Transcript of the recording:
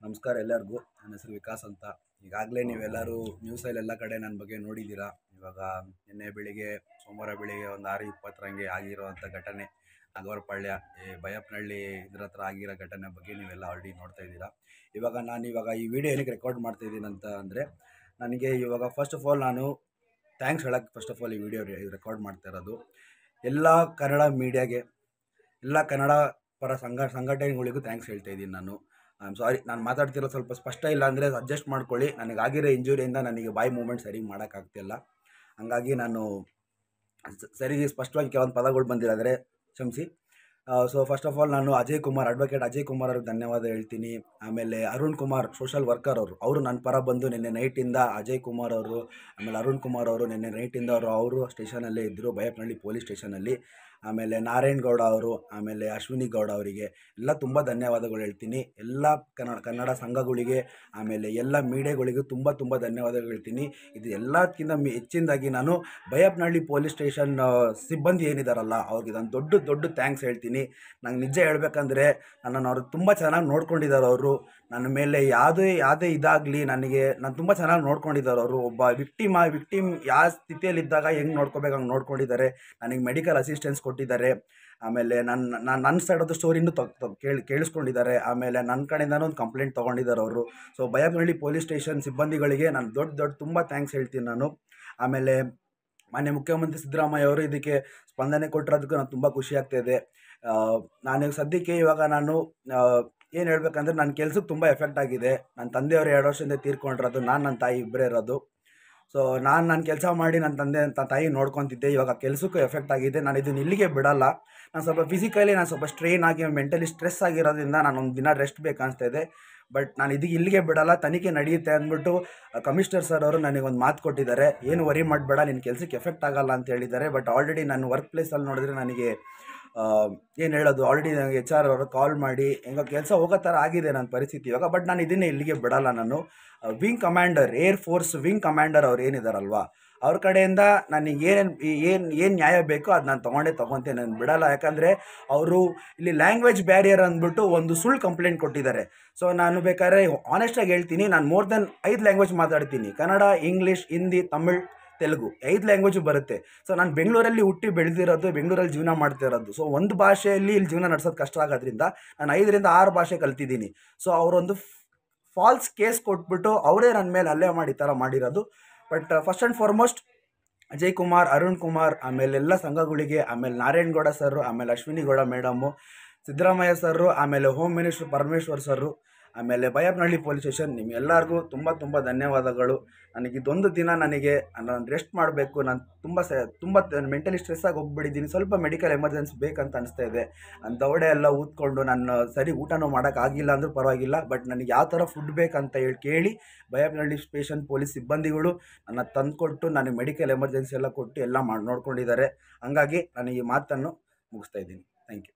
ನಮಸ್ಕಾರ ಎಲ್ಲರಿಗೂ. ನನ್ನ ಹೆಸರು ವಿಕಾಸ್ ಅಂತ. ಈಗಾಗಲೇ ನೀವೆಲ್ಲರೂ ನ್ಯೂಸಲ್ಲೆಲ್ಲ ಕಡೆ ನನ್ನ ಬಗ್ಗೆ ನೋಡಿದ್ದೀರಾ. ಇವಾಗ ನಿನ್ನೆ ಬೆಳಿಗ್ಗೆ ಸೋಮವಾರ ಬೆಳಿಗ್ಗೆ ಒಂದು 6:20 ಆಗಿರೋವಂಥ ಘಟನೆ ನಾಗವರಪಾಳ್ಯ ಈ ಬೈಯಪ್ಪನಹಳ್ಳಿ ಇದ್ರ ಹತ್ರ ಆಗಿರೋ ಘಟನೆ ಬಗ್ಗೆ ನೀವೆಲ್ಲ ಆಲ್ರೆಡಿ ನೋಡ್ತಾ ಇದ್ದೀರಾ. ಇವಾಗ ಈ ವಿಡಿಯೋ ಏನಕ್ಕೆ ರೆಕಾರ್ಡ್ ಮಾಡ್ತಾಯಿದ್ದೀನಿ ಅಂತ ಅಂದರೆ, ನನಗೆ ಇವಾಗ ಫಸ್ಟ್ ಆಫ್ ಆಲ್ ನಾನು ಥ್ಯಾಂಕ್ಸ್ ಹೇಳೋಕ್ಕೆ ಈ ವಿಡಿಯೋ ರೆಕಾರ್ಡ್ ಮಾಡ್ತಾ ಇರೋದು ಎಲ್ಲ ಕನ್ನಡ ಮೀಡಿಯಾಗೆ, ಎಲ್ಲ ಕನ್ನಡ ಪರ ಸಂಘಟನೆಗಳಿಗೂ ಥ್ಯಾಂಕ್ಸ್ ಹೇಳ್ತಾ ಇದ್ದೀನಿ ನಾನು. ಐ ಆಮ್ ಸಾರಿ, ನಾನು ಮಾತಾಡ್ತಿರೋದು ಸ್ವಲ್ಪ ಸ್ಪಷ್ಟ ಇಲ್ಲ ಅಂದರೆ ಅಡ್ಜಸ್ಟ್ ಮಾಡ್ಕೊಳ್ಳಿ. ನನಗಾಗಿರೋ ಇಂಜುರಿಯಿಂದ ನನಗೆ ಬಾಯಿ ಮೂಮೆಂಟ್ ಸರಿ ಮಾಡೋಕ್ಕಾಗ್ತಿಲ್ಲ. ಹಂಗಾಗಿ ನಾನು ಸರಿ ಸ್ಪಷ್ಟವಾಗಿ ಕೆಲವೊಂದು ಪದಗಳು ಬಂದಿರೋದ್ರೆ ಕ್ಷಮಿಸಿ. ಸೊ ಫಸ್ಟ್ ಆಫ್ ಆಲ್ ನಾನು ಅಡ್ವೊಕೇಟ್ ಅಜಯ್ ಕುಮಾರ್ ಅವ್ರಿಗೆ ಧನ್ಯವಾದ ಹೇಳ್ತೀನಿ. ಆಮೇಲೆ ಅರುಣ್ ಕುಮಾರ್ ಸೋಷಲ್ ವರ್ಕರ್ ಅವರು ನನ್ನ ಪರ ಬಂದು ನಿನ್ನೆ ನೈಟಿಂದ ಅಜಯ್ ಕುಮಾರ್ ಅವರು ಆಮೇಲೆ ಅರುಣ್ ಕುಮಾರ್ ಅವರು ನಿನ್ನೆ ನೈಟಿಂದ ಅವರು ಸ್ಟೇಷನಲ್ಲೇ ಇದ್ದರು, ಬೈಯಪ್ಪನಹಳ್ಳಿ ಪೊಲೀಸ್ ಸ್ಟೇಷನಲ್ಲಿ. ಆಮೇಲೆ ನಾರಾಯಣ್ ಗೌಡ ಅವರು ಆಮೇಲೆ ಅಶ್ವಿನಿ ಗೌಡ ಅವರಿಗೆ ಎಲ್ಲ ತುಂಬ ಧನ್ಯವಾದಗಳು ಹೇಳ್ತೀನಿ. ಎಲ್ಲ ಕನ್ನಡ ಸಂಘಗಳಿಗೆ ಆಮೇಲೆ ಎಲ್ಲ ಮೀಡಿಯಾಗಳಿಗೂ ತುಂಬ ಧನ್ಯವಾದಗಳು ಹೇಳ್ತೀನಿ. ಇದು ಎಲ್ಲಕ್ಕಿಂತ ಹೆಚ್ಚಿನದಾಗಿ ನಾನು ಬೈಯಪ್ಪನಹಳ್ಳಿ ಪೊಲೀಸ್ ಸ್ಟೇಷನ್ ಸಿಬ್ಬಂದಿ ಏನಿದಾರಲ್ಲ ಅವ್ರಿಗೆ ನಾನು ದೊಡ್ಡ ಥ್ಯಾಂಕ್ಸ್ ಹೇಳ್ತೀನಿ. ನಂಗೆ ನಿಜ ಹೇಳ್ಬೇಕಂದ್ರೆ ನನ್ನನ್ನು ಅವರು ತುಂಬ ಚೆನ್ನಾಗಿ ನೋಡ್ಕೊಂಡಿದ್ದಾರೆ. ಅವರು ನನ್ನ ಮೇಲೆ ಯಾವುದೇ ಇದಾಗಲಿ ನಾನು ತುಂಬ ಚೆನ್ನಾಗಿ ನೋಡ್ಕೊಂಡಿದ್ದಾರೆ. ಅವರು ಒಬ್ಬ ವಿಕ್ಟಿಮ್ ಯಾವ ಸ್ಥಿತಿಯಲ್ಲಿದ್ದಾಗ ಹೆಂಗೆ ನೋಡ್ಕೋಬೇಕು ಹಂಗೆ ನೋಡ್ಕೊಂಡಿದ್ದಾರೆ. ನನಗೆ ಮೆಡಿಕಲ್ ಅಸಿಸ್ಟೆನ್ಸ್ ಕೊಟ್ಟಿದ್ದಾರೆ. ಆಮೇಲೆ ನನ್ನ ಸೈಡದ್ದು ಸ್ಟೋರಿನೂ ಕೇಳಿಸ್ಕೊಂಡಿದ್ದಾರೆ. ಆಮೇಲೆ ನನ್ನ ಕಡೆಯಿಂದನೂ ಒಂದು ಕಂಪ್ಲೇಂಟ್ ತೊಗೊಂಡಿದ್ದಾರೆ ಅವರು. ಸೊ ಬೈಯಪ್ಪನಹಳ್ಳಿ ಪೊಲೀಸ್ ಸ್ಟೇಷನ್ ಸಿಬ್ಬಂದಿಗಳಿಗೆ ನಾನು ತುಂಬ ಥ್ಯಾಂಕ್ಸ್ ಹೇಳ್ತೀನಿ ನಾನು. ಆಮೇಲೆ ಮಾನ್ಯ ಮುಖ್ಯಮಂತ್ರಿ ಸಿದ್ದರಾಮಯ್ಯ ಅವರು ಇದಕ್ಕೆ ಸ್ಪಂದನೆ ಕೊಟ್ಟಿರೋದಕ್ಕೂ ನಾನು ತುಂಬ ಖುಷಿ ಆಗ್ತಾಯಿದೆ. ನಾನು ಸದ್ಯಕ್ಕೆ ನಾನು ಏನು ಹೇಳ್ಬೇಕಂದ್ರೆ ನನ್ನ ಕೆಲಸಕ್ಕೆ ತುಂಬ ಎಫೆಕ್ಟ್ ಆಗಿದೆ. ನನ್ನ ತಂದೆಯವರು 2 ವರ್ಷದಿಂದ ತೀರ್ಕೊಂಡಿರೋದು, ನನ್ನ ತಾಯಿ ಇಬ್ಬರೇ ಇರೋದು. ಸೊ ನನ್ನ ಕೆಲಸ ಮಾಡಿ ನನ್ನ ತಾಯಿ ನೋಡ್ಕೊತಿದ್ದೆ. ಇವಾಗ ಕೆಲಸಕ್ಕೂ ಎಫೆಕ್ಟ್ ಆಗಿದೆ. ನಾನು ಇದನ್ನು ಇಲ್ಲಿಗೆ ಬಿಡಲ್ಲ. ನಾನು ಸ್ವಲ್ಪ ಸ್ಟ್ರೈನ್ ಆಗಿ ಮೆಂಟಲಿ ಸ್ಟ್ರೆಸ್ ಆಗಿರೋದ್ರಿಂದ ನಾನು ಒಂದು ದಿನ ರೆಸ್ಟ್ ಬೇಕನ್ನಿಸ್ತಾ ಇದೆ. ಬಟ್ ನಾನು ಇಲ್ಲಿಗೆ ಬಿಡಲ್ಲ, ತನಿಖೆ ನಡೆಯುತ್ತೆ ಅಂದ್ಬಿಟ್ಟು ಕಮಿಷನರ್ ಸರ್ ಅವರು ನನಗೊಂದು ಮಾತು ಕೊಟ್ಟಿದ್ದಾರೆ. ಏನು ವರಿ ಮಾಡಬೇಡ, ನಿನ್ನ ಕೆಲಸಕ್ಕೆ ಎಫೆಕ್ಟ್ ಆಗಲ್ಲ ಅಂತ ಹೇಳಿದ್ದಾರೆ. ಬಟ್ ಆಲ್ರೆಡಿ ನಾನು ವರ್ಕ್ ಪ್ಲೇಸಲ್ಲಿ ನೋಡಿದ್ರೆ ನನಗೆ ಏನು ಹೇಳೋದು, ಆಲ್ರೆಡಿ ನನಗೆ HR ಅವರು ಕಾಲ್ ಮಾಡಿ ಹೆಂಗೋ ಕೆಲಸ ಹೋಗೋ ಥರ ಆಗಿದೆ ನನ್ನ ಪರಿಸ್ಥಿತಿ ಇವಾಗ. ಬಟ್ ನಾನು ಇದನ್ನೇ ಇಲ್ಲಿಗೆ ಬಿಡಲ್ಲ. ನಾನು wing commander, air force wing commander ಅವ್ರು ಏನಿದಾರಲ್ವ ಅವ್ರ ಕಡೆಯಿಂದ ನನಗೆ ಏನು ನ್ಯಾಯ ಬೇಕೋ ಅದು ನಾನು ತೊಗೊಂತೇನೆ, ನಾನು ಬಿಡಲ್ಲ. ಯಾಕಂದರೆ ಅವರು ಇಲ್ಲಿ ಲ್ಯಾಂಗ್ವೇಜ್ ಬ್ಯಾರಿಯರ್ ಅಂದ್ಬಿಟ್ಟು ಒಂದು ಸುಳ್ಳು ಕಂಪ್ಲೇಂಟ್ ಕೊಟ್ಟಿದ್ದಾರೆ. ಸೊ ನಾನು ಬೇಕಾದ್ರೆ ಆನೆಸ್ಟಾಗಿ ಹೇಳ್ತೀನಿ, ನಾನು ಮೋರ್ ದೆನ್ 5 ಲ್ಯಾಂಗ್ವೇಜ್ ಮಾತಾಡ್ತೀನಿ. ಕನ್ನಡ, ಇಂಗ್ಲೀಷ್, ಹಿಂದಿ, ತಮಿಳ್, ತೆಲುಗು 5 ಲ್ಯಾಂಗ್ವೇಜು ಬರುತ್ತೆ. ಸೊ ನಾನು ಬೆಂಗಳೂರಲ್ಲಿ ಹುಟ್ಟಿ ಬೆಳೆದಿರೋದು, ಬೆಂಗಳೂರಲ್ಲಿ ಜೀವನ ಮಾಡ್ತಿರೋದು. ಸೊ ಒಂದು ಭಾಷೆಯಲ್ಲಿ ಇಲ್ಲಿ ಜೀವನ ನಡೆಸೋದು ಕಷ್ಟ ಆಗೋದ್ರಿಂದ ನಾನು 5ರಿಂದ 6 ಭಾಷೆ ಕಲ್ತಿದ್ದೀನಿ. ಸೊ ಅವರೊಂದು ಫಾಲ್ಸ್ ಕೇಸ್ ಕೊಟ್ಬಿಟ್ಟು ಅವರೇ ನನ್ನ ಮೇಲೆ ಹಲ್ಲೆ ಮಾಡಿ ಈ ಥರ ಮಾಡಿರೋದು. But first and foremost Ajay Kumar, Arun Kumar, ಆಮೇಲೆ ಎಲ್ಲ ಸಂಘಗಳಿಗೆ, ಆಮೇಲೆ ನಾರಾಯಣ್ ಗೌಡ ಸರು, ಆಮೇಲೆ ಅಶ್ವಿನಿ ಗೌಡ ಮೇಡಮು, ಸಿದ್ದರಾಮಯ್ಯ ಸರು, ಆಮೇಲೆ ಹೋಮ್ ಮಿನಿಸ್ಟರ್ ಪರಮೇಶ್ವರ್ ಸರು, ಆಮೇಲೆ ಬೈಯಪ್ಪನಹಳ್ಳಿ ಪೊಲೀಸ್ ಸ್ಟೇಷನ್, ನಿಮ್ಮೆಲ್ಲರಿಗೂ ತುಂಬ ಧನ್ಯವಾದಗಳು. ಇದೊಂದು ದಿನ ನಾನು ರೆಸ್ಟ್ ಮಾಡಬೇಕು. ನಾನು ತುಂಬ ಮೆಂಟಲಿ ಸ್ಟ್ರೆಸ್ ಆಗಿ ಹೋಗ್ಬಿಟ್ಟಿದ್ದೀನಿ. ಸ್ವಲ್ಪ ಮೆಡಿಕಲ್ ಎಮರ್ಜೆನ್ಸಿ ಬೇಕಂತ ಅನಿಸ್ತಾ ಇದೆ. ನಾನು ದವಡೆ ಎಲ್ಲ ಊದ್ಕೊಂಡು ನಾನು ಸರಿ ಊಟನೂ ಮಾಡೋಕ್ಕಾಗಿಲ್ಲ ಅಂದರೂ ಪರವಾಗಿಲ್ಲ. ಬಟ್ ನನಗೆ ಯಾವ ಥರ ಫುಡ್ ಬೇಕಂತ ಕೇಳಿ ಬೈಯಪ್ಪನಹಳ್ಳಿ ಸ್ಟೇಷನ್ ಪೊಲೀಸ್ ಸಿಬ್ಬಂದಿಗಳು ನನ್ನ ತಂದುಕೊಟ್ಟು ನನಗೆ ಮೆಡಿಕಲ್ ಎಮರ್ಜೆನ್ಸಿ ಎಲ್ಲ ಕೊಟ್ಟು ಎಲ್ಲ ನೋಡ್ಕೊಂಡಿದ್ದಾರೆ. ಹಂಗಾಗಿ ನಾನು ಈ ಮಾತನ್ನು ಮುಗಿಸ್ತಾ ಇದ್ದೀನಿ. Thank you.